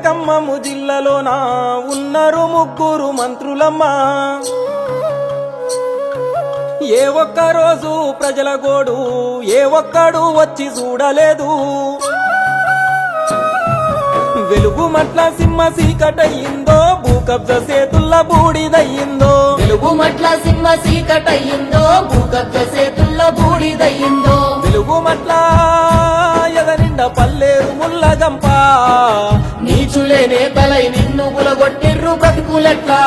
ఖమ్మము జిల్లాలోన ఉన్నారు ముగ్గురు మంత్రులమ్మా. ఏ ఒక్క రోజు ప్రజల గోడు ఏ ఒక్కడు వచ్చి చూడలేదు. వెలుగు మట్ల సింహ సీకటయ్యిందో భూకబ్జ సేతుల్ల బూడిదయ్యిందో. వెలుగు మట్ల సింహ సీకటయ్యిందో భూకబ్జ సేతుల్లో బూడిదయ్యిందో. వెలుగు మట్ల ఎదనిండ పల్లేరు ముల్లగంప. నీచులే నేతలై నిన్ను గులగొట్టిర్రు బతుకులెట్లా.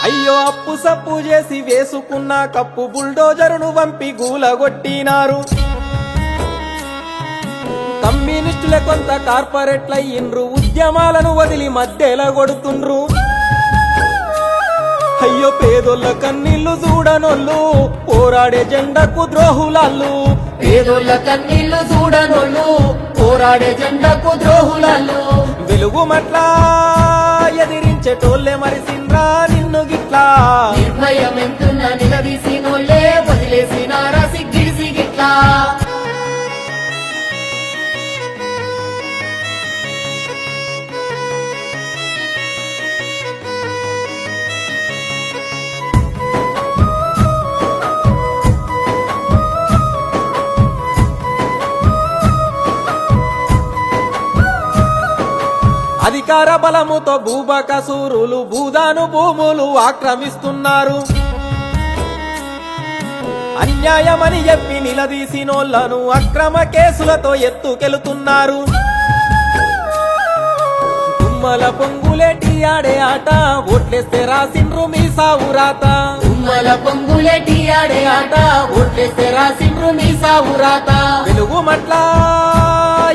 అయ్యో అప్పు సప్పు చేసి వేసుకున్న కప్పు బుల్డోజరును వంపి గూలగొట్టినారు. కమ్యూనిస్టుల కొంత కార్పొరేట్లయ్యిండ్రు ఉద్యమాలను వదిలి మధ్యలో కొడుతుండ్రు. అయ్యో పేదోళ్ళ కన్నీళ్లు చూడనోళ్ళు పోరాడే జెండకు ద్రోహులాళ్ళు. పేదోళ్ళ కన్నీళ్లు చూడనోళ్ళు పోరాడే జెండకు ద్రోహులాళ్ళు. వెలుగు మట్ల ఎదిరించేటోళ్ళే మరిసిండ్రా నిన్ను గిట్లా. నిర్భయం ఎంతున్నా నిలదీసినోళ్ళే వదిలేసినారా సిగ్గిడిసి గిట్లా. అధికార బలముతో భూబకసూరులు భూదాను భూములు ఆక్రమిస్తున్నారు. అన్యాయమని చెప్పి నిలదీసినోళ్లను అక్రమ కేసులతో ఎత్తుకెళుతున్నారు. తుమ్మల పొంగులేటి ఆడే ఆట ఓట్లేస్తే రాసిండ్రు మీ సావురాత. తుమ్మల పొంగులేటి ఆడే ఆట ఓట్లేస్తే రాసిండ్రు మీ సావురాత. వెలుగు మట్ల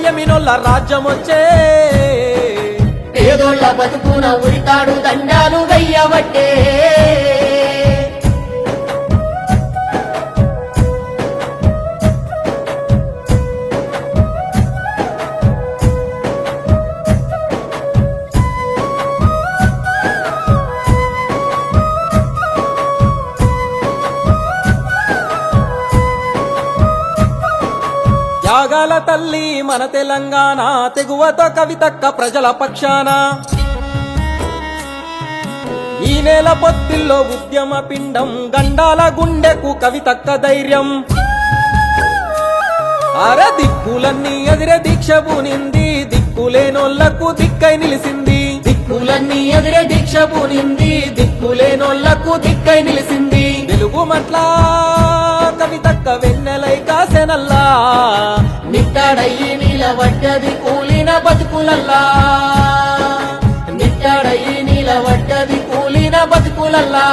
యమినోళ్ళ రాజ్యం వచ్చే పేదోళ్ళ బతుకున ఉరితాడు దండాలు వెయ్యబట్టే. త్యాగాల తల్లి మన తెలంగాణ తెగువతో కవితక్క ప్రజల పక్షాన. ఈ నెల పొత్తిల్లో ఉద్యమ పిండం గండాల గుండెకు కవితక్క ధైర్యం. అర దిక్కులన్నీ ఎదిరే దీక్ష పూనింది దిక్కులేనోళ్లకు దిక్కై నిలిసింది. దిక్కులన్నీ ఎదిరే దీక్ష పూనింది దిక్కులేనోళ్లకు దిక్కై నిలిసింది. వెలుగు మట్ల కవితక్క వెన్నెలై కాసెనల్లా. నిట్టడయ్యి నిలబడ్డది కూలిన బతుకులల్లా. నిట్టడయ్యి నిలబడ్డది కూలిన బతుకులల్లా.